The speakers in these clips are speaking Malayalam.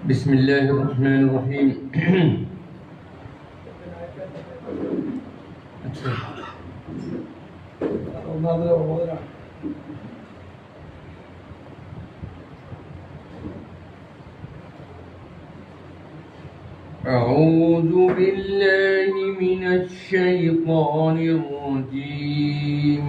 بسم الله الرحمن الرحيم. أعوذ بالله من الشيطان الرجيم.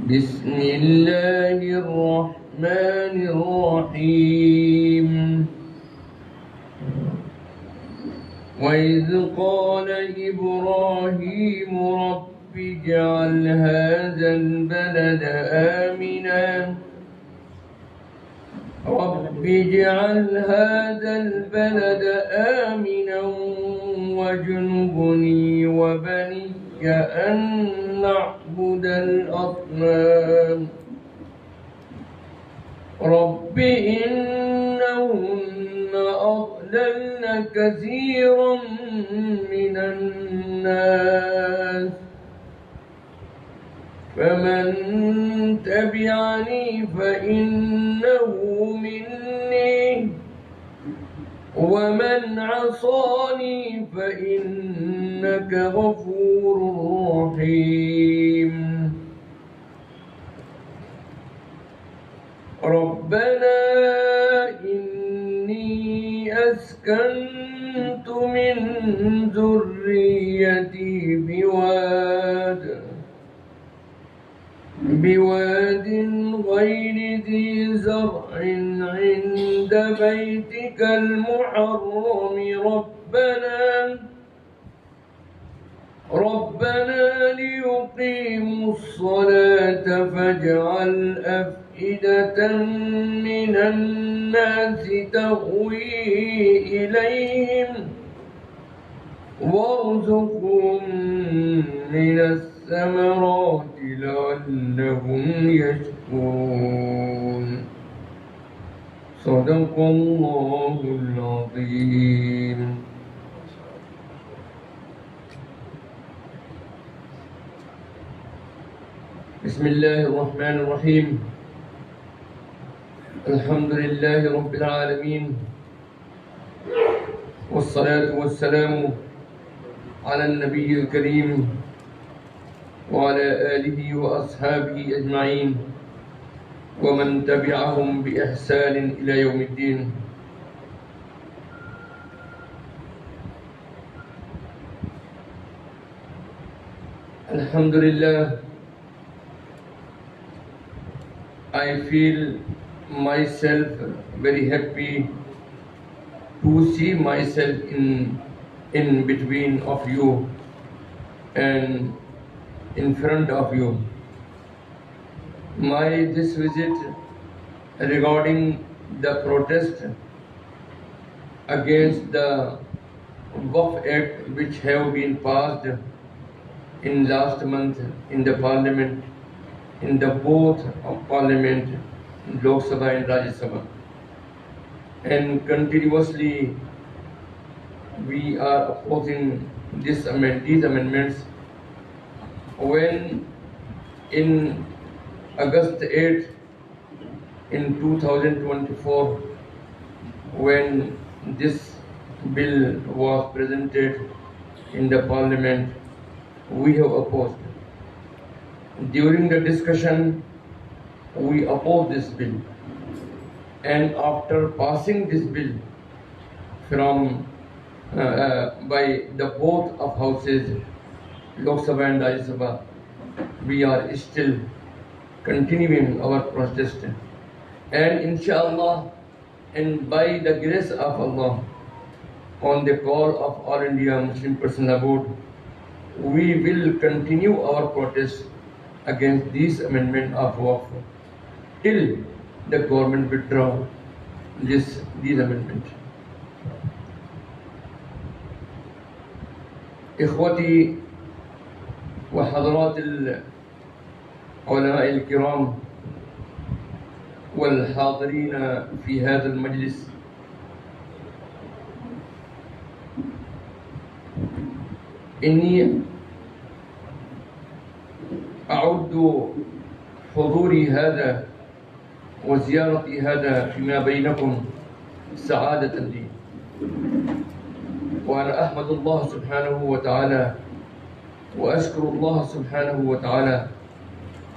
بسم الله الرحمن الرحيم. وإذ قال إبراهيم رب اجعل هذا البلد آمنا واجنبني وبني أن نعبد الأصنام رب إنهن أضللن كثيرا من الناس فمن تبعني فإنه مني ومن عصاني فإنك غفور رحيم. ربنا إني أسكنت من ذريتي بواد غير ذي زرع عند بيتك المحرم ربنا ليقيموا الصلاة فاجعل أفئدة من الناس تهوي إليهم وارزقهم من الثمرات لعلهم يشكرون. صدق الله العظيم. بسم الله الرحمن الرحيم. الحمد لله رب العالمين والصلاة والسلام على النبي الكريم وعلى آله وأصحابه أجمعين ومن تبعهم بإحسان إلى يوم الدين. الحمد لله. I feel myself very happy to see myself in between of you and in front of you. This visit regarding the protest against the Waqf Act which have been passed in last month in the Parliament, in the both of Parliament, Lok Sabha and Rajya Sabha, and continuously we are opposing these amendments. When in August 8 in 2024, when this bill was presented in the Parliament, we have opposed. During the discussion, we opposed this bill, and after passing this bill from by the both of houses, Lok Sabha and Rajya Sabha, we are still continuing our protest, and inshallah, and by the grace of Allah, on the call of All India Muslim Personnel Board, we will continue our protest against this amendment of Waqf till the government withdraw these amendments. إخوتي وحضرات العلماء الكرام والحاضرين في هذا المجلس، إني أعد حضوري هذا وزيارتي هذا فيما بينكم سعادة لي، وأنا أحمد الله سبحانه وتعالى وأشكر الله سبحانه وتعالى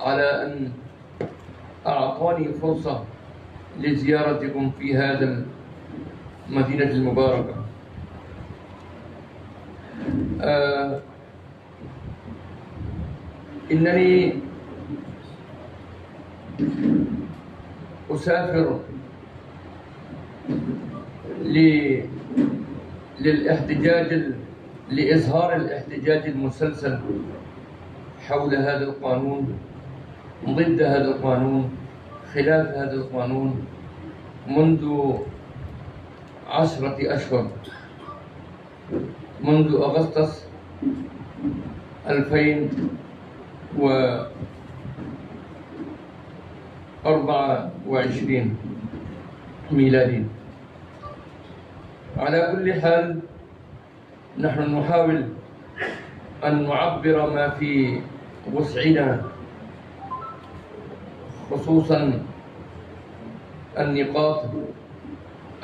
على أن أعطاني فرصة لزيارتكم في هذا المدينة المباركة. إنني أسافر لإظهار الاحتجاج المسلسل حول هذا القانون، ضد هذا القانون، خلاف هذا القانون منذ 10 أشهر، منذ أغسطس 2024 ميلادي. على كل حال نحن نحاول أن نعبر ما في وسعنا، خصوصا النقاط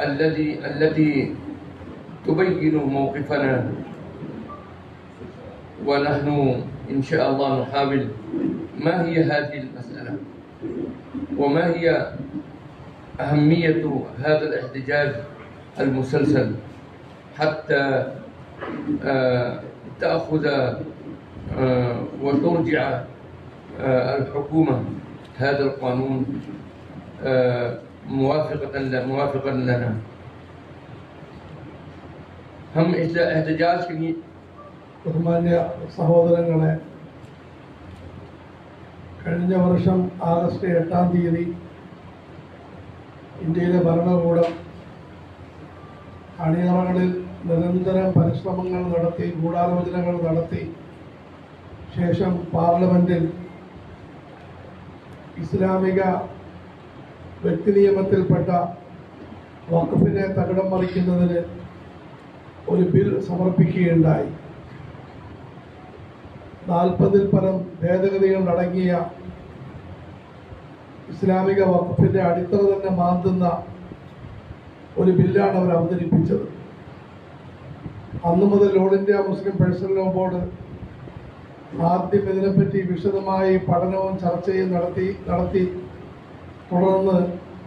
التي تبين موقفنا، ونحن إن شاء الله نحاول ما هي هذه المسألة وما هي أهمية هذا الاحتجاج المسلسل حتى تأخذ وترجع الحكومة هذا القانون موافقا لنا. हम इस एहतजाज के लिए ബഹുമാന്യ സഹോദരങ്ങളെ, കഴിഞ്ഞ വർഷം ആഗസ്റ്റ് 8-ാം തീയതി ഇന്ത്യയിലെ ഭരണകൂടം അണിയറകളിൽ നിരന്തരം പരിശ്രമങ്ങൾ നടത്തി, ഗൂഢാലോചനകൾ നടത്തി ശേഷം പാർലമെന്റിൽ ഇസ്ലാമിക വ്യക്തി നിയമത്തിൽപ്പെട്ട വഖഫിനെ തകിടം മറിക്കുന്നതിന് ഒരു ബിൽ സമർപ്പിക്കുകയുണ്ടായി. 40-ൽ പരം ഭേദഗതികൾ അടങ്ങിയ ഇസ്ലാമിക വഖഫിന്റെ അടിത്തറ തന്നെ മാന്തുന്ന ഒരു ബില്ലാണ് അവർ അവതരിപ്പിച്ചത്. അന്നു മുതൽ all India Muslim personal law board ആദ്യം ഇതിനെപ്പറ്റി വിശദമായി പഠനവും ചർച്ചയും നടത്തി തുടർന്ന്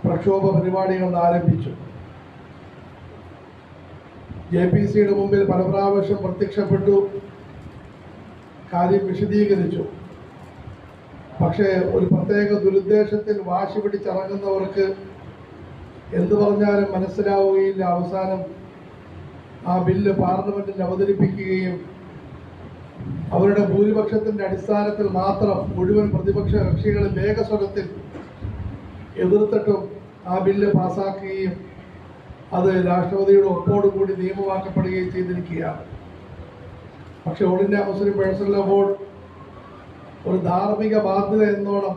പ്രക്ഷോഭ പരിപാടികൾ ആരംഭിച്ചു. JPCയുടെ മുമ്പിൽ പല പ്രാവശ്യം പ്രത്യക്ഷപ്പെട്ടു, കാര്യം വിശദീകരിച്ചു. പക്ഷേ ഒരു പ്രത്യേക ദുരുദ്ദേശത്തിൽ വാശി പിടിച്ചിറങ്ങുന്നവർക്ക് എന്തു പറഞ്ഞാലും മനസ്സിലാവുകയില്ല. അവസാനം ആ ബില്ല് പാർലമെന്റിൽ അവതരിപ്പിക്കുകയും അവരുടെ ഭൂരിപക്ഷത്തിന്റെ അടിസ്ഥാനത്തിൽ മാത്രം മുഴുവൻ പ്രതിപക്ഷ കക്ഷികളും വേഗസ്വരത്തിൽ എതിർത്തിട്ടും ആ ബില്ല് പാസാക്കുകയും അത് രാഷ്ട്രപതിയുടെ ഒപ്പോടുകൂടി നിയമമാക്കപ്പെടുകയും ചെയ്തിരിക്കുകയാണ്. പക്ഷെ all India Muslim personal law board ഒരു ധാർമ്മിക ബാധ്യത എന്നോണം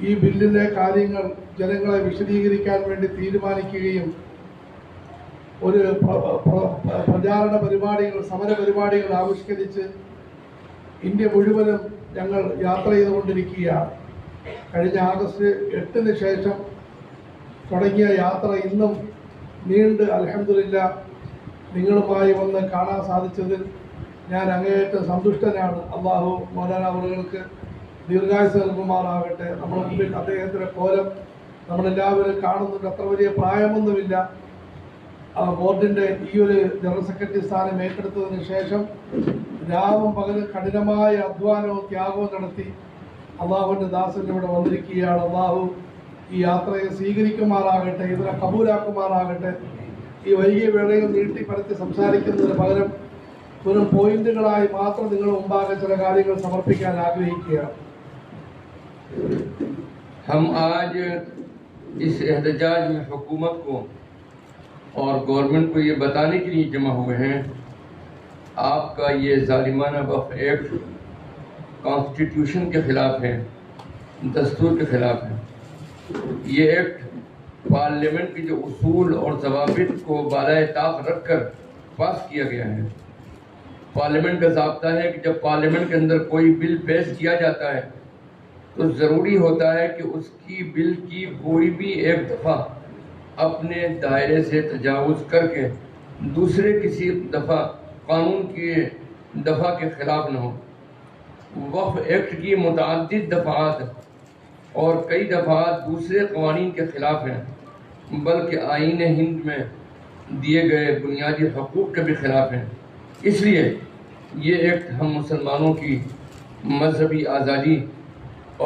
ഈ ബില്ലിലെ കാര്യങ്ങൾ ജനങ്ങളെ വിശദീകരിക്കാൻ വേണ്ടി തീരുമാനിക്കുകയും ഒരു പ്രചാരണ പരിപാടികൾ, സമര പരിപാടികൾ ആവിഷ്കരിച്ച് ഇന്ത്യ മുഴുവനും ഞങ്ങൾ യാത്ര ചെയ്തുകൊണ്ടിരിക്കുകയാണ്. കഴിഞ്ഞ ആഗസ്റ്റ് 8-ന് ശേഷം തുടങ്ങിയ യാത്ര ഇന്നും നീണ്ട് അൽഹംദുലില്ലാഹ് നിങ്ങളുമായി വന്ന് കാണാൻ സാധിച്ചതിൽ ഞാൻ അങ്ങേയറ്റം സന്തുഷ്ടനാണ്. അള്ളാഹു മൗലാന അവറുകൾക്ക് ദീർഘായുസ്സ് നൽകുമാറാകട്ടെ. നമ്മുടെ മുമ്പിൽ അദ്ദേഹത്തിൻ്റെ കോലം നമ്മളെല്ലാവരും കാണുന്നുണ്ട്. അത്ര വലിയ പ്രായമൊന്നുമില്ല. ബോർഡിൻ്റെ ഈ ഒരു ജനറൽ സെക്രട്ടറി സ്ഥാനം ഏറ്റെടുത്തതിന് ശേഷം രാവും പകലും കഠിനമായ അധ്വാനവും ത്യാഗവും നടത്തി അള്ളാഹുവിൻ്റെ ദാസൻ ഇവിടെ വന്നിരിക്കുകയാണ്. അള്ളാഹു ഈ യാത്രയെ സ്വീകരിക്കുമാറാകട്ടെ, ഇതിനെ കബൂലാക്കുമാറാകട്ടെ. ഈ വൈകിയ വേളയിൽ നീട്ടി പരത്തി സംസാരിക്കുന്നതിന് പകരം വെറും പോയിന്റുകളായി മാത്രം നിങ്ങൾ മുമ്പാകെ ചില കാര്യങ്ങൾ സമർപ്പിക്കാൻ ആഗ്രഹിക്കുകയാണ്. हम आज इस एहतजाज में हुकूमत को और गवर्नमेंट को ये बताने के लिए जमा हुए हैं, आपका ये जालिमाना वक्फ एक्ट कॉन्स्टिट्यूशन के खिलाफ है, दस्तूर के खिलाफ है। ये एक्ट पार्लियामेंट के जो उसूल और ज़वाबित को बालाए ताक रखकर पास किया गया है। पार्लियामेंट का ज़ाब्ता है कि जब पार्लियामेंट के अंदर कोई बिल पेश किया जाता है تو ضروری ہوتا ہے کہ اس کی بل کی کوئی بھی ایک دفعہ اپنے دائرے سے تجاوز کر کے دوسرے کسی دفعہ قانون کی دفعہ کے خلاف نہ ہو۔ وقف ایکٹ کی متعدد دفعات اور کئی دفعات دوسرے قوانین کے خلاف ہیں، بلکہ آئین ہند میں دیے گئے بنیادی حقوق کے بھی خلاف ہیں۔ اس لیے یہ ایکٹ ہم مسلمانوں کی مذہبی آزادی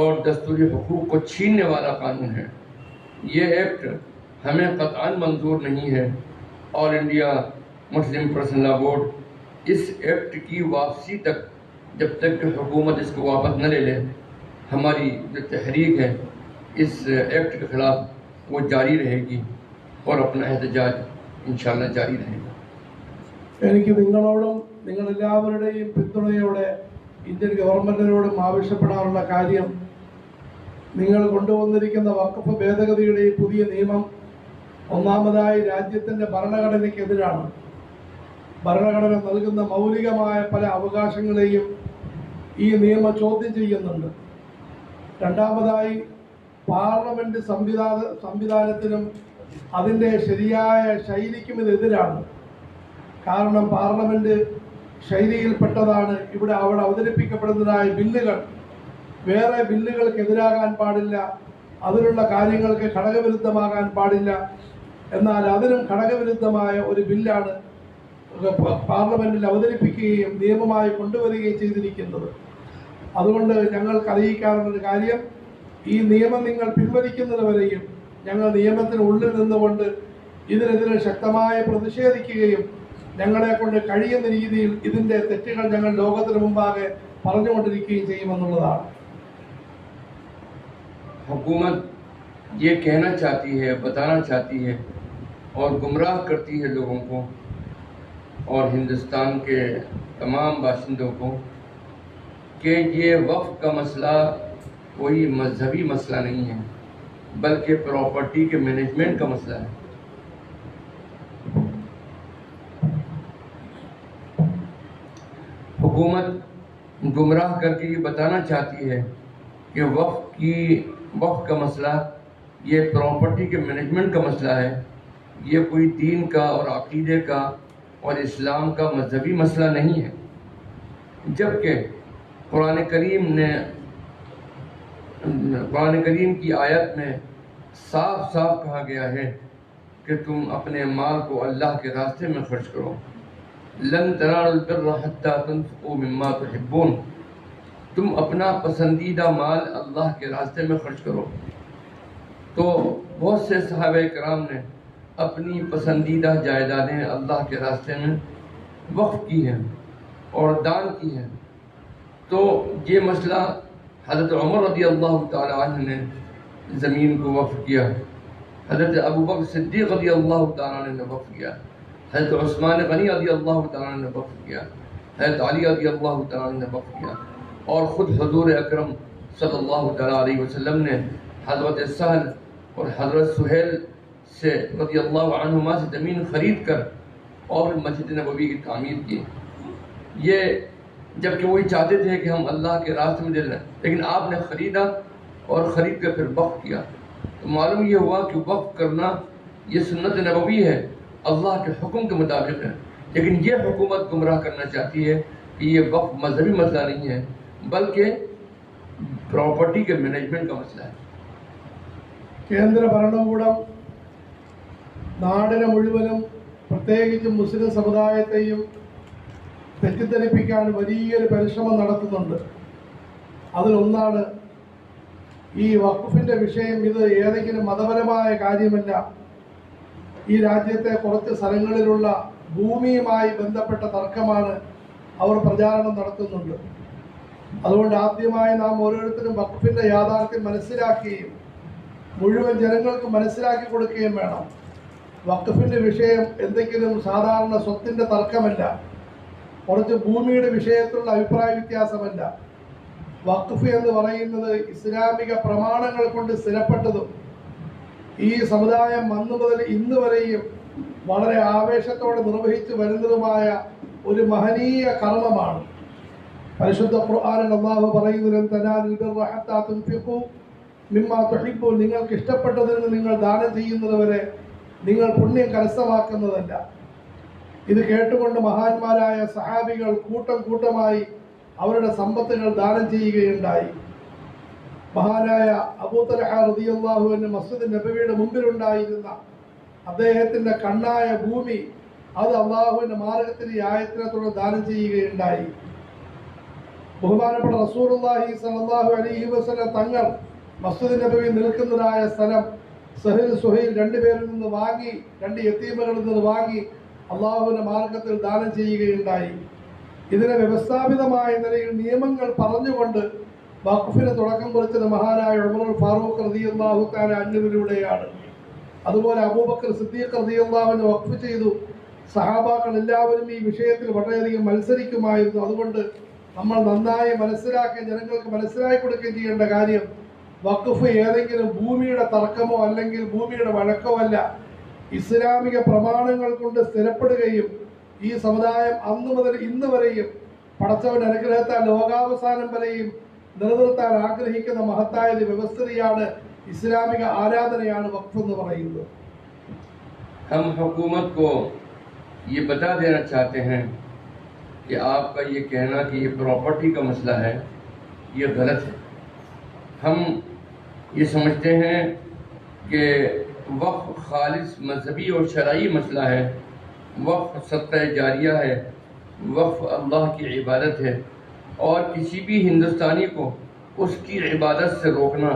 اور دستوری حقوق کو چھیننے والا قانون ہے۔ یہ ایکٹ ہمیں قطعاً منظور نہیں ہے۔ آل انڈیا مسلم پرسنل لا بورڈ اس ایکٹ کی واپسی تک، جب تک کہ حکومت اس کو واپس نہ لے لے، ہماری جو تحریک ہے اس ایکٹ کے خلاف وہ جاری رہے گی اور اپنا احتجاج انشاءاللہ جاری رہے گا۔ എനിക്ക് നിങ്ങളോടും നിങ്ങളെല്ലാവരുടെയും പിന്തുണയോടെ ഇന്ത്യൻ ഗവൺമെൻറ്റിനോടും ആവശ്യപ്പെടാനുള്ള കാര്യം, നിങ്ങൾ കൊണ്ടുവന്നിരിക്കുന്ന വഖഫ് ഭേദഗതിയുടെ ഈ പുതിയ നിയമം ഒന്നാമതായി രാജ്യത്തിൻ്റെ ഭരണഘടനയ്ക്കെതിരാണ്. ഭരണഘടന നൽകുന്ന മൗലികമായ പല അവകാശങ്ങളെയും ഈ നിയമം ചോദ്യം ചെയ്യുന്നുണ്ട്. രണ്ടാമതായി പാർലമെൻറ്റ് സംവിധാനത്തിനും അതിൻ്റെ ശരിയായ ശൈലിക്കും ഇതെതിരാണ്. കാരണം പാർലമെൻറ്റ് ശൈലിയിൽപ്പെട്ടതാണ് ഇവിടെ അവിടെ അവതരിപ്പിക്കപ്പെടുന്നതായ ബില്ലുകൾ വേറെ ബില്ലുകൾക്കെതിരാകാൻ പാടില്ല, അതിലുള്ള കാര്യങ്ങൾക്ക് ഘടകവിരുദ്ധമാകാൻ പാടില്ല. എന്നാൽ അതിനും ഘടകവിരുദ്ധമായ ഒരു ബില്ലാണ് പാർലമെൻറ്റിൽ അവതരിപ്പിക്കുകയും നിയമമായി കൊണ്ടുവരികയും ചെയ്തിരിക്കുന്നത്. അതുകൊണ്ട് ഞങ്ങൾക്ക് അറിയിക്കാനുള്ളൊരു കാര്യം, ഈ നിയമം നിങ്ങൾ പിൻവലിക്കുന്നത് വരെയും ഞങ്ങൾ നിയമത്തിനുള്ളിൽ നിന്നുകൊണ്ട് ഇതിനെതിരെ ശക്തമായി പ്രതിഷേധിക്കുകയും ഞങ്ങളെ കൊണ്ട് കഴിയുന്ന രീതിയിൽ ഇതിൻ്റെ തെറ്റുകൾ ഞങ്ങൾ ലോകത്തിന് മുമ്പാകെ പറഞ്ഞുകൊണ്ടിരിക്കുകയും ചെയ്യുമെന്നുള്ളതാണ്. हुकूमत ये कहना चाहती है, बताना चाहती है और गुमराह करती है लोगों को और हिंदुस्तान के तमाम बाशिंदों को कि ये वक्फ का मसला कोई मजहबी मसला नहीं है, बल्कि प्रॉपर्टी के मैनेजमेंट का मसला है। हुकूमत गुमराह करके ये बताना चाहती है कि वक्फ का मसला ये प्रॉपर्टी के मैनेजमेंट का मसला है, ये कोई दीन का और अक़ीदे का और इस्लाम का मजहबी मसला नहीं है। जबकि कुरान करीम की आयत में साफ साफ कहा गया है कि तुम अपने माल को अल्लाह के रास्ते में खर्च करो। लन तनालुल बिर्र हत्ता तुनफ़िक़ू मिम्मा तुहिब्बून, तुम अपना पसंदीदा माल अल्लाह के रास्ते में खर्च करो। तो बहुत से सहाबा कराम ने अपनी पसंदीदा जायदादें अल्लाह के रास्ते में वक्फ की हैं और दान की हैं। तो ये मसला हज़रत उमर रज़ी अल्लाह तआला अन्हु ने ज़मीन को वक्फ किया, हज़रत अबू बकर सिद्दीक़ रज़ी अल्लाह तआला अन्हु ने वक्फ किया, हज़रत उस्मान गनी रज़ी अल्लाह तआला अन्हु ने वक्फ किया, हज़रत अली रज़ी अल्लाह तआला अन्हु ने वक्फ किया और ख़ुद हुज़ूर अकरम सल्लल्लाहु तआला अलैहि वसल्लम ने हज़रत सहल और हज़रत सुहेल से रज़ी अल्लाह अन्हुमा से ज़मीन ख़रीद कर और मस्जिद नबवी की तामीर की। ये जबकि वही चाहते थे कि हम अल्लाह के रास्ते में दे दें, लेकिन आपने ख़रीदा और ख़रीद कर फिर वक्फ किया। तो मालूम ये हुआ कि वक्फ करना ये सुन्नत नबवी है, अल्लाह के हुक्म के मुताबिक है। लेकिन ये हुकूमत गुमराह करना चाहती है कि ये वक्फ मजहबी मसला नहीं है, बल्कि प्रॉपर्टी के मैनेजमेंट का मसला है। കേന്ദ്ര ഭരണകൂടം നാടിനെ മുഴുവനും പ്രത്യേകിച്ച് മുസ്ലിം സമുദായത്തെയും തെറ്റിദ്ധരിപ്പിക്കാൻ വലിയൊരു പരിശ്രമം നടത്തുന്നുണ്ട്. അതിലൊന്നാണ് ഈ വഖഫിൻ്റെ വിഷയം. ഇത് ഏതെങ്കിലും മതപരമായ കാര്യമല്ല. ഈ രാജ്യത്തെ കുറച്ച് സ്ഥലങ്ങളിലുള്ള ഭൂമിയുമായി ബന്ധപ്പെട്ട തർക്കമാണ് അവർ പ്രചാരണം നടത്തുന്നുണ്ട്. അതുകൊണ്ട് ആദ്യമായി നാം ഓരോരുത്തരും വഖഫിൻ്റെ യാഥാർത്ഥ്യം മനസ്സിലാക്കുകയും മുഴുവൻ ജനങ്ങൾക്ക് മനസ്സിലാക്കി കൊടുക്കുകയും വേണം. വഖഫിൻ്റെ വിഷയം എന്തെങ്കിലും സാധാരണ സ്വത്തിൻ്റെ തർക്കമല്ല, കുറച്ച് ഭൂമിയുടെ വിഷയത്തിലുള്ള അഭിപ്രായ വ്യത്യാസമല്ല. വഖഫ് എന്ന് പറയുന്നത് ഇസ്ലാമിക പ്രമാണങ്ങൾ കൊണ്ട് സ്ഥിരപ്പെട്ടതും ഈ സമുദായം അന്നു മുതൽ ഇന്ന് വരെയും വളരെ ആവേശത്തോടെ നിർവഹിച്ചു വരുന്നതുമായ ഒരു മഹനീയ കർമ്മമാണ്. പരിശുദ്ധ ഖുർആനിൽ അല്ലാഹു പറയുന്നു ലൻ തനാലുൽ ബിർറ ഹത്താ തുൻഫിഖു മിമ്മാ തുഹിബ്ബൂൻ, നിങ്ങൾക്ക് ഇഷ്ടപ്പെട്ടതിൽ നിന്ന് നിങ്ങൾ ദാനം ചെയ്യുന്നതുവരെ നിങ്ങൾ പുണ്യം കരസ്ഥമാക്കുന്നതല്ല. ഇത് കേട്ടുകൊണ്ട് മഹാന്മാരായ സഹാബികൾ കൂട്ടം കൂട്ടമായി അവരുടെ സമ്പത്തുകൾ ദാനം ചെയ്യുകയുണ്ടായി. മഹാനായ അബൂ തൽഹ റളിയല്ലാഹു അൻഹു മസ്ജിദ് നബവിയുടെ മുമ്പിലുണ്ടായിരുന്ന അദ്ദേഹത്തിന്റെ കണ്ണായ ഭൂമി അത് അള്ളാഹുവിന്റെ മാർഗത്തിൽ ഈ ആയത്തിനെ തുടർന്ന് ദാനം ചെയ്യുകയുണ്ടായി. ബഹുമാനപ്പെട്ട റസൂലുള്ളാഹി സ്വല്ലല്ലാഹു അലൈഹി വസല്ലം തങ്ങൾ മസ്ജിദ് നബവി നിൽക്കുന്നതായ സ്ഥലം സഹീൽ സുഹൈൽ രണ്ടുപേരിൽ നിന്ന് വാങ്ങി, രണ്ട് യതീമുകളിൽ നിന്ന് വാങ്ങി അള്ളാഹുവിന്റെ മാർഗത്തിൽ ദാനം ചെയ്യുകയുണ്ടായി. ഇതിനെ വ്യവസ്ഥാപിതമായ നിലയിൽ നിയമങ്ങൾ പറഞ്ഞുകൊണ്ട് വഖഫിന് തുടക്കം കുറിച്ചത് മഹാനായ ഉമർ ഫാറൂഖ് റളിയല്ലാഹു തആല അൻഹുവിലൂടെയാണ്. അതുപോലെ അബൂബക്കർ സിദ്ദീഖ് റളിയല്ലാഹു അൻഹു വഖഫ് ചെയ്തു. സഹാബാക്കൾ എല്ലാവരും ഈ വിഷയത്തിൽ വളരെയധികം മത്സരിക്കുമായിരുന്നു. അതുകൊണ്ട് നമ്മൾ നന്നായി മനസ്സിലാക്കുകയും ജനങ്ങൾക്ക് മനസ്സിലാക്കി കൊടുക്കുകയും ചെയ്യേണ്ട കാര്യം, വഖഫ് ഏതെങ്കിലും ഭൂമിയുടെ തർക്കമോ അല്ലെങ്കിൽ ഭൂമിയുടെ വഴക്കോ അല്ല. ഇസ്ലാമിക പ്രമാണങ്ങൾ കൊണ്ട് സ്ഥിരപ്പെടുകയും ഈ സമുദായം അന്നു മുതൽ ഇന്ന് വരെയും പടച്ചവന്റെ അനുഗ്രഹത്താൽ ലോകാവസാനം വരെയും നിലനിർത്താൻ ആഗ്രഹിക്കുന്ന മഹത്തായ വ്യവസ്ഥയാണ്, ഇസ്ലാമിക ആരാധനയാണ് വഖഫ് എന്ന് പറയുന്നത്. हम हुकूमत को ये बता देना चाहते हैं कि आपका ये कहना कि ये प्रॉपर्टी का मसला है, ये गलत है. हम ये समझते हैं कि वक़्फ़ खालिस मजहबी और शरई मसला है. वक़्फ़ सदक़ा जारिया है, वक़्फ़ अल्लाह की इबादत है और किसी भी हिंदुस्तानी को उसकी इबादत से रोकना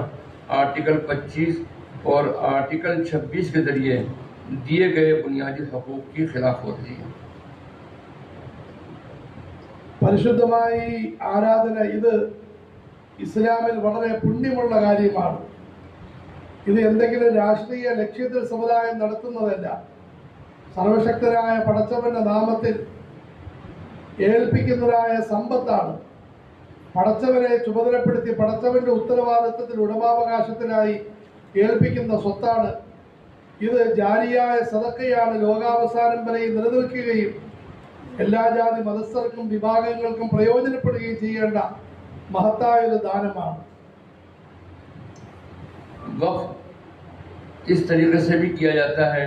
आर्टिकल 25 और आर्टिकल 26 के ज़रिए दिए गए बुनियादी हकूक़ की खिलाफ होती है. പരിശുദ്ധമായി ആരാധന ഇത് ഇസ്ലാമിൽ വളരെ പുണ്യമുള്ള കാര്യമാണ്. ഇത് എന്തെങ്കിലും രാഷ്ട്രീയ ലക്ഷ്യത്തിൽ സമുദായം നടത്തുന്നതല്ല. സർവശക്തനായ പടച്ചവന്റെ നാമത്തിൽ ഏൽപ്പിക്കുന്നതായ സമ്പത്താണ്. പടച്ചവനെ ചുമതലപ്പെടുത്തി പടച്ചവന്റെ ഉത്തരവാദിത്വത്തിൽ ഉടമാവകാശത്തിനായി ഏൽപ്പിക്കുന്ന സ്വത്താണ്. ഇത് ജാരിയായ സദഖയാണ്. ലോകാവസാനം വരെ നിലനിൽക്കുകയും എല്ലാ ജാതി മതസ്ഥർക്കും വിഭാഗങ്ങൾക്കും പ്രയോജനപ്പെടുകയും ചെയ്യേണ്ട महत्ताय दानमान. वक़्फ़ इस तरीके से भी किया जाता है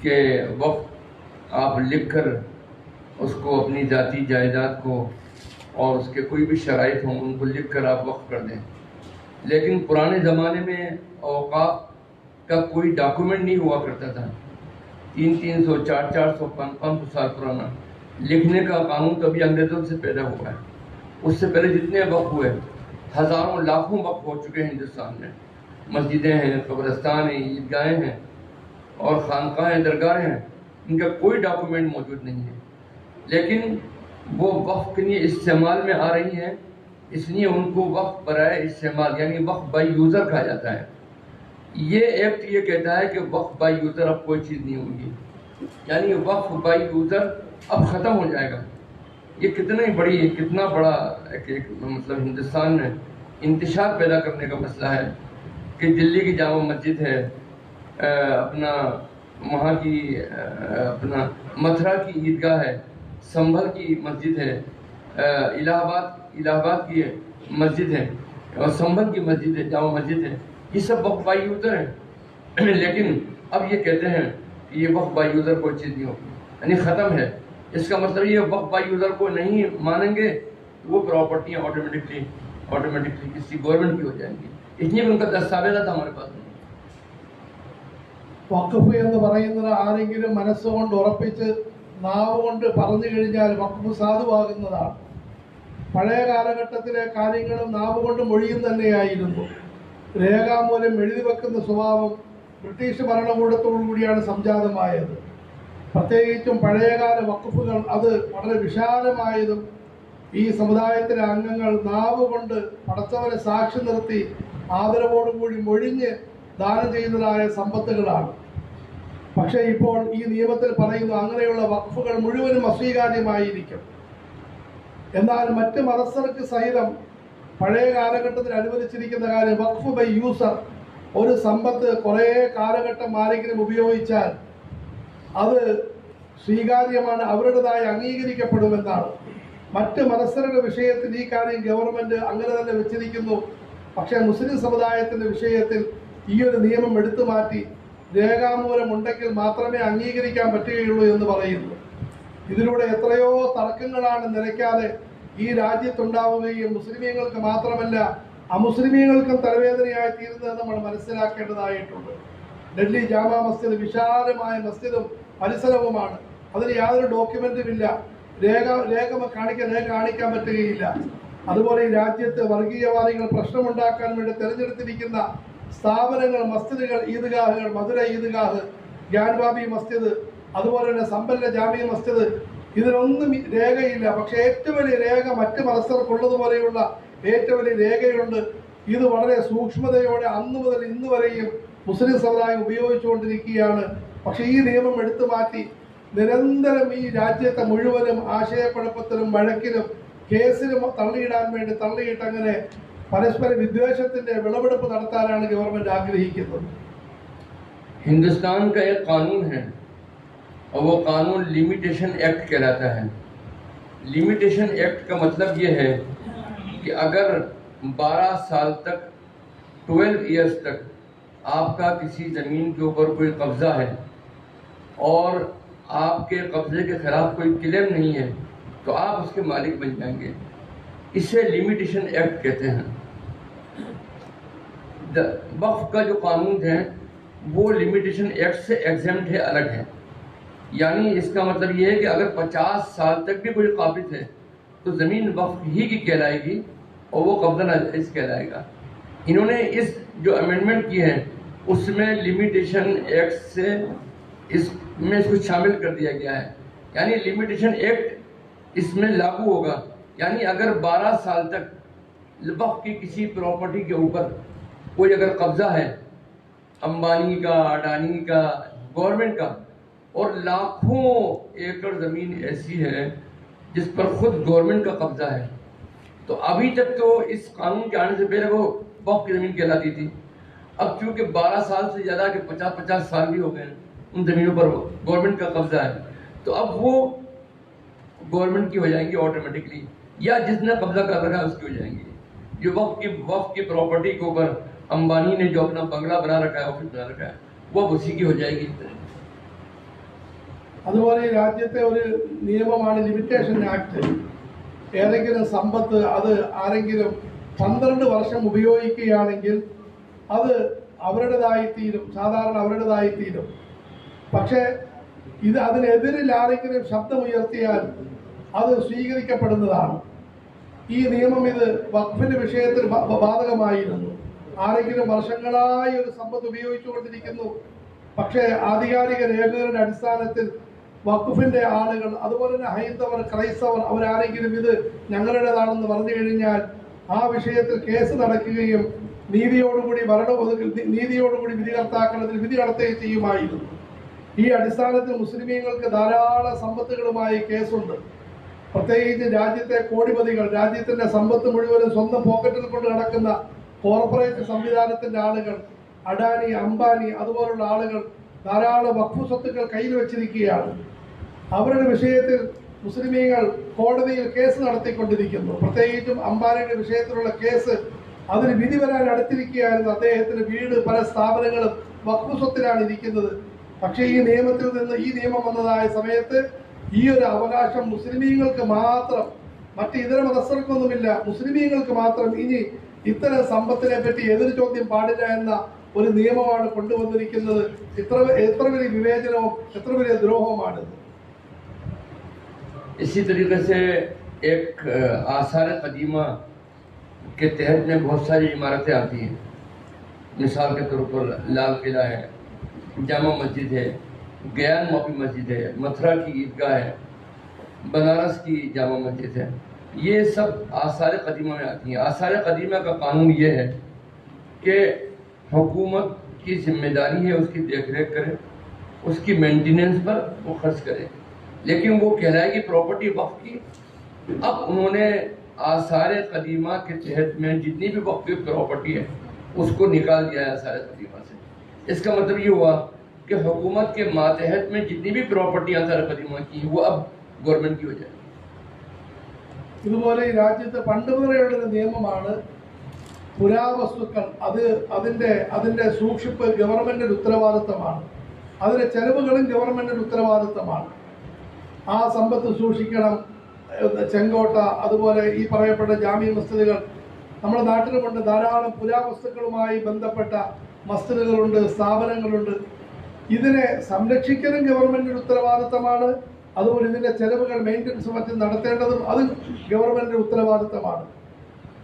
कि वक़्फ़ आप लिखकर उसको अपनी जाति जायदाद को और उसके कोई भी शराइत हों उनको लिखकर आप वक़्फ़ कर दें. लेकिन पुराने ज़माने में औक़ाफ़ का कोई डॉक्यूमेंट नहीं हुआ करता था. 300, 400, 500 साल पुराना लिखने का कानून कभी अंग्रेज़ों से पैदा हुआ है. उससे पहले जितने वक़्फ़ हुए हज़ारों लाखों वक़्फ़ हो चुके हैं हिंदुस्तान में. मस्जिदें हैं, कब्रिस्तान हैं, ईदगाहें हैं और खानकाहें, दरगाहें हैं. इनका कोई डॉक्यूमेंट मौजूद नहीं है. लेकिन वो वक़्फ़ के लिए इस्तेमाल में आ रही हैं, इसलिए उनको वक़्फ़ बराए इस्तेमाल यानी वक़्फ़ बाय यूज़र कहा जाता है. ये एक्ट ये कहता है कि वक़्फ़ बाय यूज़र अब कोई चीज़ नहीं होगी, यानी वक़्फ़ बाय यूज़र अब ख़त्म हो जाएगा. ये कितना बड़ा एक मतलब हिंदुस्तान में इंतशार पैदा करने का मसला है कि दिल्ली की जामा मस्जिद है, अपना वहाँ की अपना मथुरा की ईदगाह है, संभल की मस्जिद है, इलाहाबाद की मस्जिद है और संभल की मस्जिद है, जामा मस्जिद है. ये सब वक़्फ़ बाय यूज़र हैं. लेकिन अब ये कहते हैं कि ये वक़्फ़ बाय यूज़र कोई चीज़ नहीं होगी, यानी ख़त्म है. इसका मतलब ये वक़्फ़ बाय यूज़र को नहीं मानेंगे वो प्रॉपर्टियाँ ऑटोमेटिकली किसी गवर्नमेंट की हो जाएंगी. इसलिए भी उनका दस्तावेज़ था हमारे पास. വഖഫ് എന്ന് പറയുന്നത് ആരെങ്കിലും മനസ്സുകൊണ്ട് ഉറപ്പിച്ച് നാവ് കൊണ്ട് പറഞ്ഞു കഴിഞ്ഞാൽ വഖഫ് സാധുവാകുന്നതാണ്. പഴയ കാലഘട്ടത്തിലെ കാര്യങ്ങളും നാവ് കൊണ്ട് മൊഴിയും തന്നെയായിരുന്നു. രേഖാമൂലം എഴുതി വെക്കുന്ന സ്വഭാവം ബ്രിട്ടീഷ് ഭരണകൂടത്തോടു കൂടിയാണ് സംജാതമായത്. പ്രത്യേകിച്ചും പഴയകാല വഖഫുകൾ അത് വളരെ വിശാലമായതും ഈ സമുദായത്തിലെ അംഗങ്ങൾ നാവ് കൊണ്ട് പടച്ചവനെ സാക്ഷി നിർത്തി ആദരവോടുകൂടി മൊഴിഞ്ഞ് ദാനം ചെയ്യുന്നതായ സമ്പത്തുകളാണ്. പക്ഷേ ഇപ്പോൾ ഈ നിയമത്തിൽ പറയുന്നു അങ്ങനെയുള്ള വഖഫുകൾ മുഴുവനും അസ്വീകാര്യമായിരിക്കും. എന്നാൽ മറ്റ് മതസ്ഥർക്ക് സഹിതം പഴയ കാലഘട്ടത്തിൽ അനുവദിച്ചിരിക്കുന്ന കാര്യം വഖഫ് ബൈ യൂസർ. ഒരു സമ്പത്ത് കുറേ കാലഘട്ടം ആരെങ്കിലും ഉപയോഗിച്ചാൽ അത് സ്വീകാര്യമാണ്, അവരുടേതായി അംഗീകരിക്കപ്പെടുമെന്നാണ്. മറ്റ് മതസ്ഥരുടെ വിഷയത്തിൽ ഈ കാര്യം ഗവൺമെന്റ് അങ്ങനെ തന്നെ വെച്ചിരിക്കുന്നു. പക്ഷേ മുസ്ലിം സമുദായത്തിന്റെ വിഷയത്തിൽ ഈ ഒരു നിയമം എടുത്തു മാറ്റി രേഖാമൂലം ഉണ്ടെങ്കിൽ മാത്രമേ അംഗീകരിക്കാൻ പറ്റുകയുള്ളൂ എന്ന് പറയുന്നു. ഇതിലൂടെ എത്രയോ തർക്കങ്ങളാണ് നിലയ്ക്കാതെ ഈ രാജ്യത്തുണ്ടാവുകയും മുസ്ലിമീങ്ങൾക്ക് മാത്രമല്ല അമുസ്ലിമീങ്ങൾക്കും തലവേദനയായി തീരുന്നതെന്ന് നമ്മൾ മനസ്സിലാക്കേണ്ടതായിട്ടുണ്ട്. ഡൽഹി ജാമ മസ്ജിദ് വിശാലമായ മസ്ജിദും പരിസരവുമാണ്. അതിന് യാതൊരു ഡോക്യുമെന്റും ഇല്ല, രേഖ കാണിക്കാൻ പറ്റുകയില്ല. അതുപോലെ ഈ രാജ്യത്ത് വർഗീയവാദികൾ പ്രശ്നമുണ്ടാക്കാൻ വേണ്ടി തിരഞ്ഞെടുത്തിരിക്കുന്ന സ്ഥാപനങ്ങൾ, മസ്ജിദുകൾ, ഈദ്ഗാഹുകൾ, മധുര ഈദ്ഗാഹ്, ഗ്യാൻവാബി മസ്ജിദ്, അതുപോലെ തന്നെ സമ്പന്ന ജാമിയ മസ്ജിദ്, ഇതിനൊന്നും രേഖയില്ല. പക്ഷേ ഏറ്റവും വലിയ രേഖ മറ്റ് മതസ്ഥർക്കുള്ളതുപോലെയുള്ള ഏറ്റവും വലിയ രേഖയുണ്ട്. ഇത് വളരെ സൂക്ഷ്മതയോടെ അന്ന് മുതൽ ഇന്ന് വരെയും മുസ്ലിം സമുദായം ഉപയോഗിച്ചുകൊണ്ടിരിക്കുകയാണ്. പക്ഷേ ഈ നിയമം എടുത്തു മാറ്റി നിരന്തരം ഈ രാജ്യത്തെ മുഴുവനും ആശയക്കുഴപ്പത്തിലും വഴക്കിലും കേസിലും തള്ളിയിട്ട് അങ്ങനെ പരസ്പര വിദ്വേഷത്തിന്റെ വിളവെടുപ്പ് നടത്താനാണ് ഗവൺമെന്റ് ആഗ്രഹിക്കുന്നത്. हिंदुस्तान का एक कानून है और वो कानून लिमिटेशन एक्ट कहलाता है। लिमिटेशन एक्ट का मतलब ये है कि अगर 12 साल तक 12 इयर्स तक आपका किसी ज़मीन के ऊपर कोई कब्ज़ा है और आपके कब्ज़े के खिलाफ कोई क्लेम नहीं है तो आप उसके मालिक बन जाएंगे। इसे लिमिटेशन एक्ट कहते हैं। वक्फ का जो कानून है वो लिमिटेशन एक्ट से एग्जेम्प्ट है, अलग है। यानी इसका मतलब ये है कि अगर 50 साल तक भी कोई काबिज है तो ज़मीन वक्फ ही की कहलाएगी और वो कब्ज़ा नाजायज़ कहलाएगा। इन्होंने इस जो अमेंडमेंट की है उसमें लिमिटेशन एक्ट से इसको शामिल कर दिया गया है। यानी लिमिटेशन एक्ट इसमें लागू होगा। यानी अगर 12 साल तक वक्फ की किसी प्रॉपर्टी के ऊपर कोई अगर कब्जा है, अंबानी का, अडानी का, गवर्नमेंट का, और लाखों एकड़ ज़मीन ऐसी है जिस पर खुद गवर्नमेंट का कब्जा है, तो अभी तक तो इस कानून के आने से पहले वो वक्फ की ज़मीन कहलाती थी। अब चूँकि 12 साल से ज़्यादा के 50-50 साल भी हो गए उन ज़मीनों पर गवर्नमेंट का कब्जा है, तो अब वो गवर्नमेंट की हो जाएंगी ऑटोमेटिकली, या जिसने कब्जा कर रखा है उसकी हो जाएंगी। जो वक्फ की प्रॉपर्टी के ऊपर अंबानी ने जो अपना बंगला बना रखा है, ऑफिस बना रखा है, वो उसी की हो जाएगी। അതുപോലെ ഈ രാജ്യത്തെ ഒരു നിയമമാണ് ലിമിറ്റേഷൻ ആക്ട്. ഏതെങ്കിലും സമ്പത്ത് അത് ആരെങ്കിലും 12 വർഷം ഉപയോഗിക്കുകയാണെങ്കിൽ അത് അവരുടേതായിത്തീരും, സാധാരണ അവരുടേതായിത്തീരും. പക്ഷേ അതിനെതിരിൽ ആരെങ്കിലും ശബ്ദമുയർത്തിയാൽ അത് സ്വീകരിക്കപ്പെടുന്നതാണ്. ഈ നിയമം ഇത് വഖഫിന്റെ വിഷയത്തിൽ ബാധകമായിരുന്നു. ആരെങ്കിലും വർഷങ്ങളായി ഒരു സമ്പത്ത് ഉപയോഗിച്ചുകൊണ്ടിരിക്കുന്നു, പക്ഷേ ആധികാരിക രേഖകളുടെ അടിസ്ഥാനത്തിൽ വഖഫിന്റെ ആളുകൾ, അതുപോലെ തന്നെ ഹൈന്ദവർ, ക്രൈസ്തവർ, അവരാരെങ്കിലും ഇത് ഞങ്ങളുടേതാണെന്ന് പറഞ്ഞു കഴിഞ്ഞാൽ ആ വിഷയത്തിൽ കേസ് നടക്കുകയും നീതിയോടുകൂടി വിധികർത്താക്കൾ അതിൽ വിധി നടത്തുകയും ചെയ്യുമായിരുന്നു. ഈ അടിസ്ഥാനത്തിൽ മുസ്ലിമീങ്ങൾക്ക് ധാരാളം സമ്പത്തുകളുമായി കേസുണ്ട്. പ്രത്യേകിച്ച് രാജ്യത്തെ കോടിപതികൾ, രാജ്യത്തിന്റെ സമ്പത്ത് മുഴുവനും സ്വന്തം പോക്കറ്റിൽ കൊണ്ട് നടക്കുന്ന കോർപ്പറേറ്റ് സംവിധാനത്തിന്റെ ആളുകൾ, അഡാനി, അംബാനി, അതുപോലുള്ള ആളുകൾ ധാരാളം വഖഫ് സ്വത്തുക്കൾ കയ്യിൽ വെച്ചിരിക്കുകയാണ്. അവരുടെ വിഷയത്തിൽ മുസ്ലിമീങ്ങൾ കോടതിയിൽ കേസ് നടത്തിക്കൊണ്ടിരിക്കുന്നു. പ്രത്യേകിച്ചും അംബാനിയുടെ വിഷയത്തിലുള്ള കേസ്, അതിന് വിധി വരാൻ അടുത്തിരിക്കുകയായിരുന്നു. അദ്ദേഹത്തിന് വീട്, പല സ്ഥാപനങ്ങളും വഖഫ് സ്വത്തിലാണ് ഇരിക്കുന്നത്. പക്ഷേ ഈ നിയമം വന്നതായ സമയത്ത് ഈ ഒരു അവകാശം മുസ്ലിമീങ്ങൾക്ക് മാത്രം, മറ്റ് ഇതര മതസ്ഥർക്കൊന്നുമില്ല, മുസ്ലിമീങ്ങൾക്ക് മാത്രം ഇനി ഇത്തരം സമ്പത്തിനെ പറ്റി എതിർ ചോദ്യം പാടില്ല എന്ന ഒരു നിയമമാണ് കൊണ്ടുവന്നിരിക്കുന്നത്. എത്ര വലിയ വിവേചനവും എത്ര വലിയ ദ്രോഹവുമാണ്. इसी तरीके से एक आसार कदीमा के तहत में बहुत सारी इमारतें आती हैं। मिसाल के तौर पर लाल किला है, जामा मस्जिद है, गयान मौकी मस्जिद है, मथुरा की ईदगाह है, बनारस की जामा मस्जिद है। ये सब आसार कदीमा में आती हैं। आसार कदीमा का कानून ये है कि हुकूमत की जिम्मेदारी है उसकी देख रेख करे, उसकी मेंटेनेंस पर वो खर्च करे, लेकिन वो कहलाएगी प्रॉपर्टी वक्फ की। अब उन्होंने आसार कदीमा के तहत में जितनी भी वक्फ की प्रॉपर्टी है उसको निकाल दिया है आसार कदीमा से। इसका मतलब ये हुआ कि हुकूमत के मातहत में जितनी भी प्रॉपर्टी आसार कदीमा की वो अब गवर्नमेंट की हो जाए। ഇതുപോലെ ഈ രാജ്യത്ത് പണ്ട് മുതലെയുള്ളൊരു നിയമമാണ് പുരാവസ്തുക്കൾ അതിൻ്റെ സൂക്ഷിപ്പ് ഗവൺമെൻറ്റിൻ്റെ ഉത്തരവാദിത്തമാണ്. അതിൻ്റെ ചെലവുകളും ഗവൺമെൻറ്റിൻ്റെ ഉത്തരവാദിത്തമാണ്. ആ സമ്പത്ത് സൂക്ഷിക്കണം. ചെങ്കോട്ട, അതുപോലെ ഈ പറയപ്പെട്ട ജാമ്യ മസ്ജിദുകൾ, നമ്മുടെ നാട്ടിലുമുണ്ട് ധാരാളം പുരാവസ്തുക്കളുമായി ബന്ധപ്പെട്ട മസ്ജിദുകളുണ്ട്, സ്ഥാപനങ്ങളുണ്ട്. ഇതിനെ സംരക്ഷിക്കലും ഗവൺമെൻറ്റിൻ്റെ ഉത്തരവാദിത്തമാണ്. അതുപോലെ ഇതിൻ്റെ ചെലവുകൾ മെയിൻ്റനൻസ് മറ്റും നടത്തേണ്ടതും അത് ഗവൺമെൻറ്റിൻ്റെ ഉത്തരവാദിത്തമാണ്.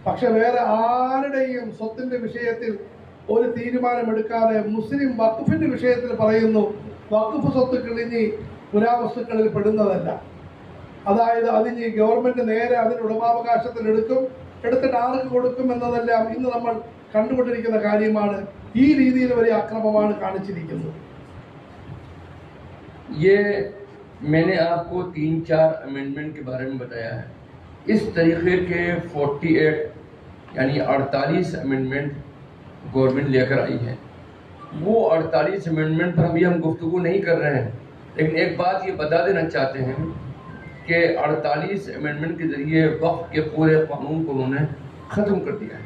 പക്ഷെ വേറെ ആരുടെയും സ്വത്തിൻ്റെ വിഷയത്തിൽ ഒരു തീരുമാനമെടുക്കാതെ മുസ്ലിം വഖഫിൻ്റെ വിഷയത്തിൽ പറയുന്നു വഖഫ് സ്വത്തുക്കൾ ഇനി പുരാവസ്തുക്കളിൽ പെടുന്നതല്ല. അതായത് അതിന് ഗവൺമെൻറ് നേരെ അതിന് ഉടമാവകാശത്തിൽ എടുത്തിട്ട് ആർക്ക് കൊടുക്കും എന്നതെല്ലാം ഇന്ന് നമ്മൾ കണ്ടുകൊണ്ടിരിക്കുന്ന കാര്യമാണ്. ഈ രീതിയിൽ വലിയ അക്രമമാണ് കാണിച്ചിരിക്കുന്നത്. ये मैंने आपको 3-4 अमेंडमेंट के बारे में बताया है. इस तरीके के 48 यानी 48 अमेंडमेंट गवर्नमेंट लेकर आई है. वो 48 अमेंडमेंट पर अभी हम गुफ्तगू नहीं कर रहे हैं, लेकिन एक बात ये बता देना चाहते हैं कि 48 अमेंडमेंट के जरिए वक्फ के पूरे कानून को उन्होंने ख़त्म कर दिया है.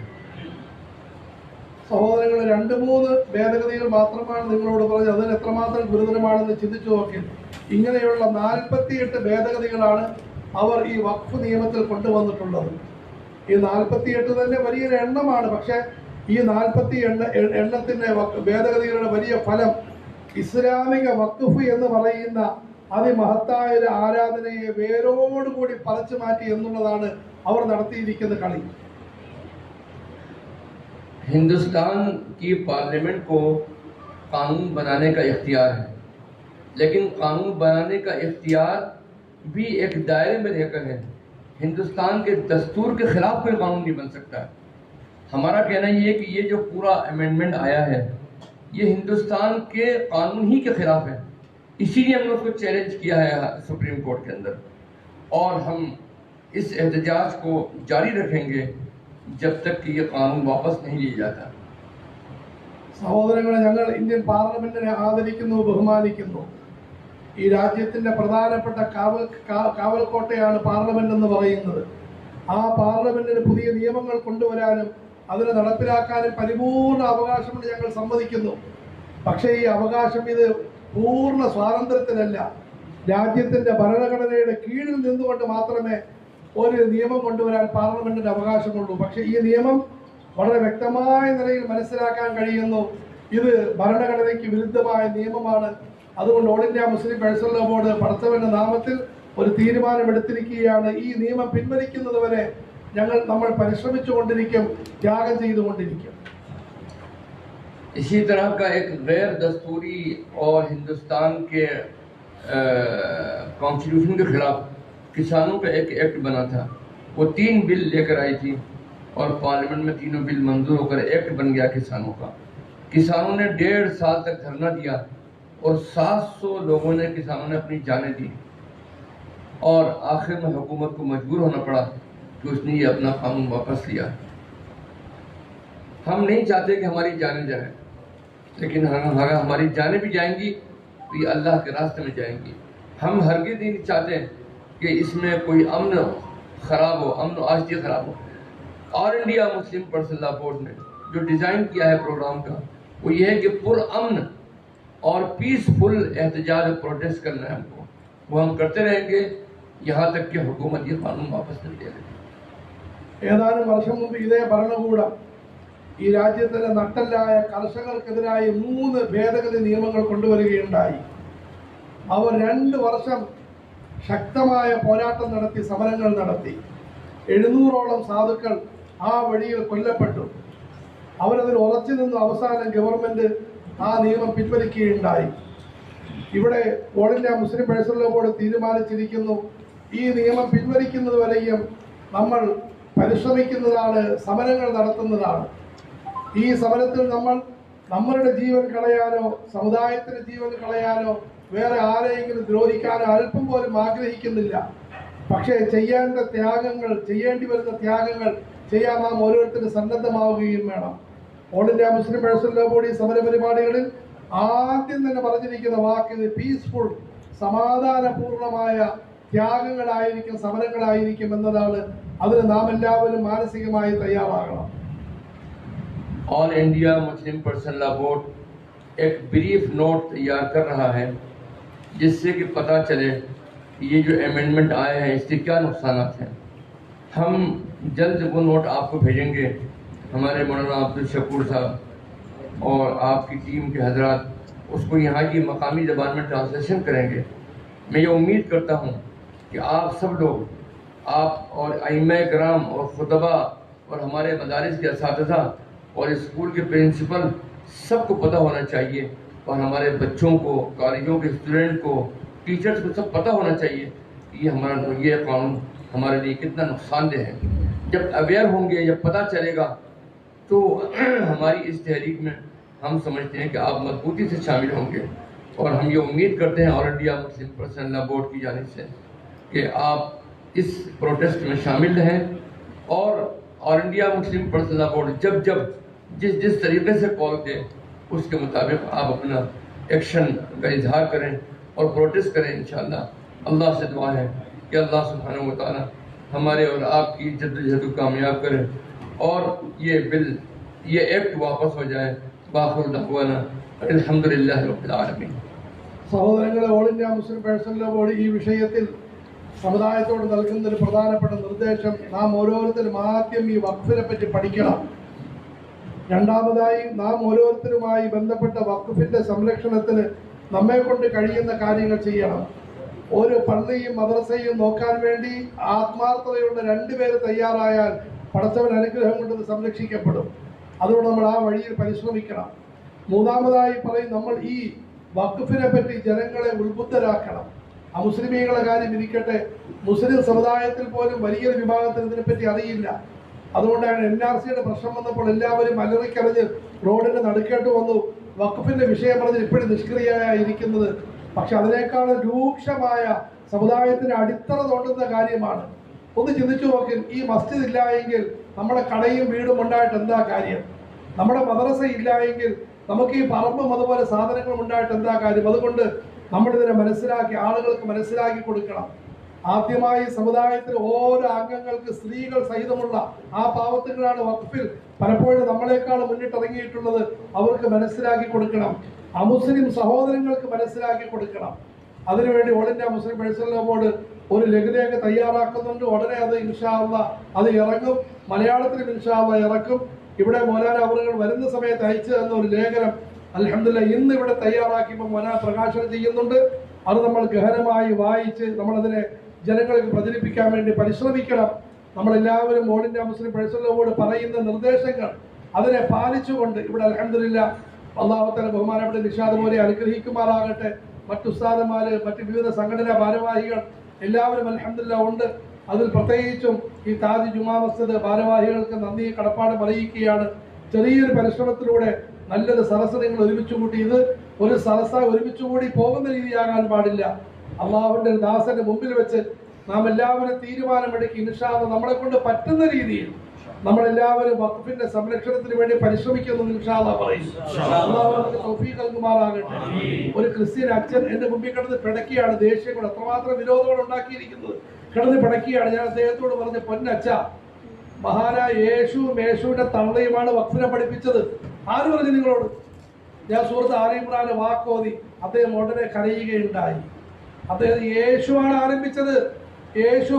സഹോദരങ്ങൾ, 2-3 ഭേദഗതികൾ മാത്രമാണ് നിങ്ങളോട് പറഞ്ഞത്. അതിന് എത്രമാത്രം ഗുരുതരമാണെന്ന് ചിന്തിച്ചു നോക്കി. ഇങ്ങനെയുള്ള 48 ഭേദഗതികളാണ് അവർ ഈ വഖഫ് നിയമത്തിൽ കൊണ്ടുവന്നിട്ടുള്ളത്. ഈ 48 തന്നെ വലിയൊരു എണ്ണമാണ്. പക്ഷേ ഈ 40 എണ്ണത്തിൻ്റെ ഭേദഗതികളുടെ വലിയ ഫലം ഇസ്ലാമിക വഖഫ് എന്ന് പറയുന്ന അതിമഹത്തായ ഒരു ആരാധനയെ വേരോടുകൂടി പറിച്ചു മാറ്റി എന്നുള്ളതാണ് അവർ നടത്തിയിരിക്കുന്ന കളി. हिंदुस्तान की पार्लियामेंट को कानून बनाने का इख्तियार है, लेकिन कानून बनाने का इख्तियार भी एक दायरे में रहकर है. हिंदुस्तान के दस्तूर के खिलाफ कोई कानून नहीं बन सकता. हमारा कहना ये है कि ये जो पूरा अमेंडमेंट आया है ये हिंदुस्तान के कानून ही के खिलाफ है. इसीलिए हमने उसको चैलेंज किया है सुप्रीम कोर्ट के अंदर, और हम इस एहतजाज को जारी रखेंगे जब तक कि ये कानून वापस नहीं लिया जाता. സഹോദരങ്ങളെ, ഞങ്ങൾ ഇന്ത്യൻ പാർലമെന്റിനെ ആദരിക്കുന്നു, ബഹുമാനിക്കുന്നു. ഈ രാജ്യത്തിന്റെ പ്രധാനപ്പെട്ട കാവൽക്കോട്ടയാണ് പാർലമെന്റ് എന്ന് പറയുന്നത്. ആ പാർലമെന്റിന് പുതിയ നിയമങ്ങൾ കൊണ്ടുവരാനും അതിനെ നടപ്പിലാക്കാനും പരിപൂർണ അവകാശമുണ്ട്, ഞങ്ങൾ സമ്മതിക്കുന്നു. പക്ഷേ ഈ അവകാശം ഇത് പൂർണ്ണ സ്വാതന്ത്ര്യത്തിലല്ല. രാജ്യത്തിന്റെ ഭരണഘടനയുടെ കീഴിൽ നിന്നുകൊണ്ട് മാത്രമേ ഒരു നിയമം കൊണ്ടുവരാൻ പാർലമെന്റിന് അവകാശമുള്ളൂ. പക്ഷേ ഈ നിയമം വളരെ വ്യക്തമായ നിലയിൽ മനസ്സിലാക്കാൻ കഴിയുന്നു, ഇത് ഭരണഘടനയ്ക്ക് വിരുദ്ധമായ നിയമമാണ്. അതുകൊണ്ട് all India Muslim personal board പടച്ചവന്റെ നാമത്തിൽ ഒരു തീരുമാനമെടുത്തിരിക്കുകയാണ്. ഈ നിയമം പിൻവലിക്കുന്നത് വരെ നമ്മൾ പരിശ്രമിച്ചുകൊണ്ടിരിക്കും, ത്യാഗം ചെയ്തുകൊണ്ടിരിക്കും. इसी तरह का एक गैर दस्तूरी और हिंदुस्तान के कॉन्स्टिट्यूशन के खिलाफ किसानों का एक एक्ट बना था. वो 3 बिल लेकर आई थी और पार्लियामेंट में तीनों बिल मंजूर होकर एक्ट बन गया किसानों का. किसानों ने 1.5 साल तक धरना दिया और 700 लोगों ने, किसानों ने अपनी जानें दी, और आखिर में हुकूमत को मजबूर होना पड़ा कि उसने ये अपना कानून वापस लिया. हम नहीं चाहते कि हमारी जानें जाएं, लेकिन अगर हमारी जानें भी जाएंगी तो ये अल्लाह के रास्ते में जाएंगी. हम हरगिज़ नहीं चाहते कि इसमें कोई अमन ख़राब हो, अमन आश्ती ख़राब हो. All India Muslim personal law board ने जो डिज़ाइन किया है प्रोग्राम का, वो ये है कि पुरअमन और पीसफुल एहतजाज और प्रोटेस्ट करना है हमको. वो हम करते रहेंगे यहाँ तक कि हुकूमत ये कानून वापस नहीं दे रही. ഏതാനും വർഷം മുമ്പ് ഇതേ ഭരണകൂടം ഈ രാജ്യത്തിലെ നട്ടെല്ലായ കർഷകർക്കെതിരായി 3 ഭേദഗതി നിയമങ്ങൾ കൊണ്ടുവരികയുണ്ടായി. അവർ 2 വർഷം ശക്തമായ പോരാട്ടം നടത്തി, സമരങ്ങൾ നടത്തി. 700ഓളം സാധുക്കൾ ആ വഴിയിൽ കൊല്ലപ്പെട്ടു. അവരതിൽ ഉറച്ചു നിന്ന് അവസാനം ഗവൺമെന്റ് ആ നിയമം പിൻവലിക്കുകയുണ്ടായി. ഇവിടെ all India Muslim personal board തീരുമാനിച്ചിരിക്കുന്നു, ഈ നിയമം പിൻവലിക്കുന്നത് വരെയും നമ്മൾ പരിശ്രമിക്കുന്നതാണ്, സമരങ്ങൾ നടത്തുന്നതാണ്. ഈ സമരത്തിൽ നമ്മളുടെ ജീവൻ കളയാനോ സമുദായത്തിന്റെ ജീവൻ കളയാനോ വേറെ ആരെയെങ്കിലും ദ്രോഹിക്കാനോ അല്പം പോലും ആഗ്രഹിക്കുന്നില്ല. പക്ഷേ ചെയ്യേണ്ടി വരുന്ന ത്യാഗങ്ങൾ ചെയ്യാൻ നാം ഓരോരുത്തരും സന്നദ്ധമാവുകയും വേണം. All India Muslim personal body സമര പരിപാടികളിൽ ആദ്യം തന്നെ പറഞ്ഞിരിക്കുന്ന വാക്ക് പീസ്ഫുൾ, സമാധാനപൂർണമായ ത്യാഗങ്ങളായിരിക്കും, സമരങ്ങളായിരിക്കും എന്നതാണ്. അതിന് നാം എല്ലാവരും മാനസികമായി തയ്യാറാകണം. All India Muslim personal law board एक ब्रीफ नोट तैयार कर रहा है जिससे कि पता चले ये जो अमेंडमेंट आए हैं इसके क्या नुकसान हैं। हम जल्द वो नोट आपको भेजेंगे। हमारे मौलाना अब्दुल शकूर साहब और आपकी टीम के हजरात उसको यहाँ की मकामी ज़बान में ट्रांसलेशन करेंगे। मैं ये उम्मीद करता हूँ कि आप सब लोग, आप और अइम्मा कराम और खुतबा और हमारे मदारिस के असातिज़ा और स्कूल के प्रिंसिपल सबको पता होना चाहिए, और हमारे बच्चों को, कॉलेजों के स्टूडेंट को, टीचर्स को सब पता होना चाहिए कि ये कानून हमारे लिए कितना नुकसानदेह है। जब अवेयर होंगे, जब पता चलेगा, तो हमारी इस तहरीक में हम समझते हैं कि आप मजबूती से शामिल होंगे। और हम ये उम्मीद करते हैं all India Muslim personal law board की जानिब से कि आप इस प्रोटेस्ट में शामिल रहें, और all India Muslim personal law board जब जिस तरीके से कॉल दे उसके मुताबिक आप अपना एक्शन का इजहार करें और प्रोटेस्ट करें। इंशाअल्लाह अल्लाह से दुआ है कि अल्लाह सुब्हानहू व तआला हमारे और आपकी जद्दोजहद को कामयाब करें और ये बिल, ये एक्ट वापस हो जाए। बाखिर दअवाना अल्हम्दुलिल्लाहि रब्बिल आलमीन। സഹോദരങ്ങളെ, all India Muslim personal law board ഈ വിഷയത്തിൽ സമുദായത്തോട് നൽകുന്ന ഒരു പ്രധാനപ്പെട്ട നിർദ്ദേശം, നാം ഓരോരുത്തരും ആദ്യം ഈ വഖഫിനെ പറ്റി പഠിക്കണം. രണ്ടാമതായി, നാം ഓരോരുത്തരുമായി ബന്ധപ്പെട്ട വഖഫിന്റെ സംരക്ഷണത്തിന് നമ്മെ കൊണ്ട് കഴിയുന്ന കാര്യങ്ങൾ ചെയ്യണം. ഒരു പള്ളിയും മദ്രസയും നോക്കാൻ വേണ്ടി ആത്മാർത്ഥതയുള്ള 2 പേര് തയ്യാറായാൽ പടച്ചവൻ അനുഗ്രഹം കൊണ്ട് സംരക്ഷിക്കപ്പെടും. അതുകൊണ്ട് നമ്മൾ ആ വഴിയിൽ പരിശ്രമിക്കണം. മൂന്നാമതായി പറയും, നമ്മൾ ഈ വഖഫിനെ പറ്റി ജനങ്ങളെ ഉത്ബുദ്ധരാക്കണം. മുസ്ലിമീങ്ങളുടെ കാര്യം ഇരിക്കട്ടെ, മുസ്ലിം സമുദായത്തിൽ പോലും വലിയൊരു വിഭാഗത്തിന് ഇതിനെപ്പറ്റി അറിയില്ല. അതുകൊണ്ടാണ് NRCയുടെ പ്രശ്നം വന്നപ്പോൾ എല്ലാവരും അലറിക്കറിഞ്ഞ് റോഡിന് നടുക്കേട്ട് വന്നു. വഖഫിന്റെ വിഷയം പറഞ്ഞ് ഇപ്പോഴും നിഷ്ക്രിയയായിരിക്കുന്നത്. പക്ഷെ അതിനേക്കാൾ രൂക്ഷമായ സമുദായത്തിന് അടിത്തറ തോണ്ടുന്ന കാര്യമാണ്. ഒന്ന് ചിന്തിച്ചു നോക്കി, ഈ മസ്ജിദ് ഇല്ല എങ്കിൽ നമ്മുടെ കടയും വീടും ഉണ്ടായിട്ട് എന്താ കാര്യം? നമ്മുടെ മദ്രസ ഇല്ല എങ്കിൽ നമുക്ക് ഈ പറമ്പും അതുപോലെ സാധനങ്ങളും ഉണ്ടായിട്ട് എന്താ കാര്യം? അതുകൊണ്ട് നമ്മളിതിനെ മനസ്സിലാക്കി ആളുകൾക്ക് മനസ്സിലാക്കി കൊടുക്കണം. ആദ്യമായി സമുദായത്തിൽ ഓരോ അംഗങ്ങൾക്ക് സ്ത്രീകൾ സഹിതമുള്ള ആ പാവത്തുകളാണ് വഖഫിൽ പലപ്പോഴും നമ്മളെക്കാൾ മുന്നിട്ടിറങ്ങിയിട്ടുള്ളത്. അവർക്ക് മനസ്സിലാക്കി കൊടുക്കണം. അമുസ്ലിം സഹോദരങ്ങൾക്ക് മനസ്സിലാക്കി കൊടുക്കണം. അതിനുവേണ്ടി all India Muslim personal law board ഒരു ലഘുലേഖ തയ്യാറാക്കുന്നുണ്ട്. ഉടനെ അത് ഇൻഷാ അല്ലാഹ് അത് ഇറങ്ങും. മലയാളത്തിലും ഇൻഷാ അല്ലാഹ് ഇറക്കും. ഇവിടെ മൗലാന അവറുകൾ വരുന്ന സമയത്ത് അയച്ചു തന്ന ഒരു ലേഖനം അൽഹംദുലില്ലാഹ് ഇന്ന് ഇവിടെ തയ്യാറാക്കിയപ്പോൾ മൗലാന പ്രകാശനം ചെയ്യുന്നുണ്ട്. അത് നമ്മൾ ഗഹനമായി വായിച്ച് നമ്മളതിനെ ജനങ്ങൾക്ക് പ്രചരിപ്പിക്കാൻ വേണ്ടി പരിശ്രമിക്കണം. നമ്മളെല്ലാവരും all India Muslim personal law board പറയുന്ന നിർദ്ദേശങ്ങൾ അതിനെ പാലിച്ചുകൊണ്ട് ഇവിടെ അൽഹംദുലില്ലാഹ് അല്ലാഹു തആല ബഹുമാനപ്പെട്ട നിഷാദ് പോലെ അനുഗ്രഹിക്കുമാറാകട്ടെ. മറ്റു ഉസ്താദന്മാര്, മറ്റ് വിവിധ സംഘടനാ ഭാരവാഹികൾ എല്ലാവരും അൽഹംദുലില്ലാഹ് ഉണ്ട്. അതിൽ പ്രത്യേകിച്ചും ഈ താജ് ജുമാ മസ്ജിദ് ഭാരവാഹികൾക്ക് നന്ദി കടപ്പാട് അറിയിക്കുകയാണ്. ചെറിയൊരു പരിശ്രമത്തിലൂടെ നല്ലൊരു സദസ്സ് നിങ്ങൾ ഒരുമിച്ച് കൂട്ടി. ഇത് ഒരു സദസ്സ ഒരുമിച്ച് കൂടി പോകുന്ന രീതിയാകാൻ പാടില്ല. അള്ളാഹുവിന്റെ ദാസന്റെ മുമ്പിൽ വെച്ച് നാം എല്ലാവരും തീരുമാനമെടുക്കി ഇൻഷാ അല്ലാഹ് നമ്മളെ കൊണ്ട് പറ്റുന്ന രീതിയിൽ നമ്മളെല്ലാവരും വഖഫിന്റെ സംരക്ഷണത്തിന് വേണ്ടി പരിശ്രമിക്കുന്നു ഇൻഷാ അല്ലാഹ് പറയും. അല്ലാഹു നമുക്ക് തൗഫീഖ് നൽകുമാറാകട്ടെ. ഒരു ക്രിസ്ത്യൻ അച്ഛൻ എന്റെ മുമ്പിൽ കിടന്ന് പിടക്കിയാണ്. ദേഷ്യം കൊണ്ട് എത്രമാത്രം വിരോധങ്ങൾ ഉണ്ടാക്കിയിരിക്കുന്നത് കിടന്ന് പിടക്കിയാണ്. ഞാൻ അദ്ദേഹത്തോട് പറഞ്ഞ, പൊന്നച്ഛ, മഹാനായ യേശുവിന്റെ തള്ളയുമാണ് വഖഫിനെ പഠിപ്പിച്ചത്. ആര് പറഞ്ഞു നിങ്ങളോട്? ഞാൻ സൂറത്ത് ആല ഇമ്രാന്റെ വാക്കോതി. അദ്ദേഹം ഉടനെ കരയുകയുണ്ടായി. അദ്ദേഹം യേശുവാണ് ആരംഭിച്ചത്. യേശു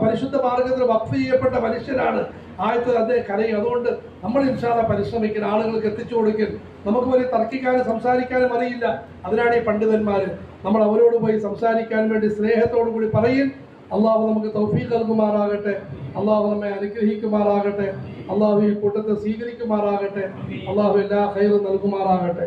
പരിശുദ്ധ മാർഗത്തിൽ വഖഫ് ചെയ്യപ്പെട്ട മനുഷ്യനാണ്. ആയത്തിൽ അദ്ദേഹം കരയും. അതുകൊണ്ട് നമ്മൾ ഇൻഷാ അല്ലാഹ് പരിശ്രമിക്കുന്ന ആളുകൾക്ക് എത്തിച്ചു കൊടുക്കും. നമുക്ക് വലിയ തർക്കിക്കാനും സംസാരിക്കാനും അറിയില്ല. അതിനാണ് ഈ പണ്ഡിതന്മാര്. നമ്മൾ അവരോട് പോയി സംസാരിക്കാൻ വേണ്ടി സ്നേഹത്തോടു കൂടി പറയും. അള്ളാഹു നമുക്ക് തൗഫീഖ് നൽകുമാറാകട്ടെ. അള്ളാഹു നമ്മെ അനുഗ്രഹിക്കുമാറാകട്ടെ. അള്ളാഹു ഈ കൂട്ടത്തെ സ്വീകരിക്കുമാറാകട്ടെ. അള്ളാഹു എല്ലാ ഖൈറും നൽകുമാറാകട്ടെ.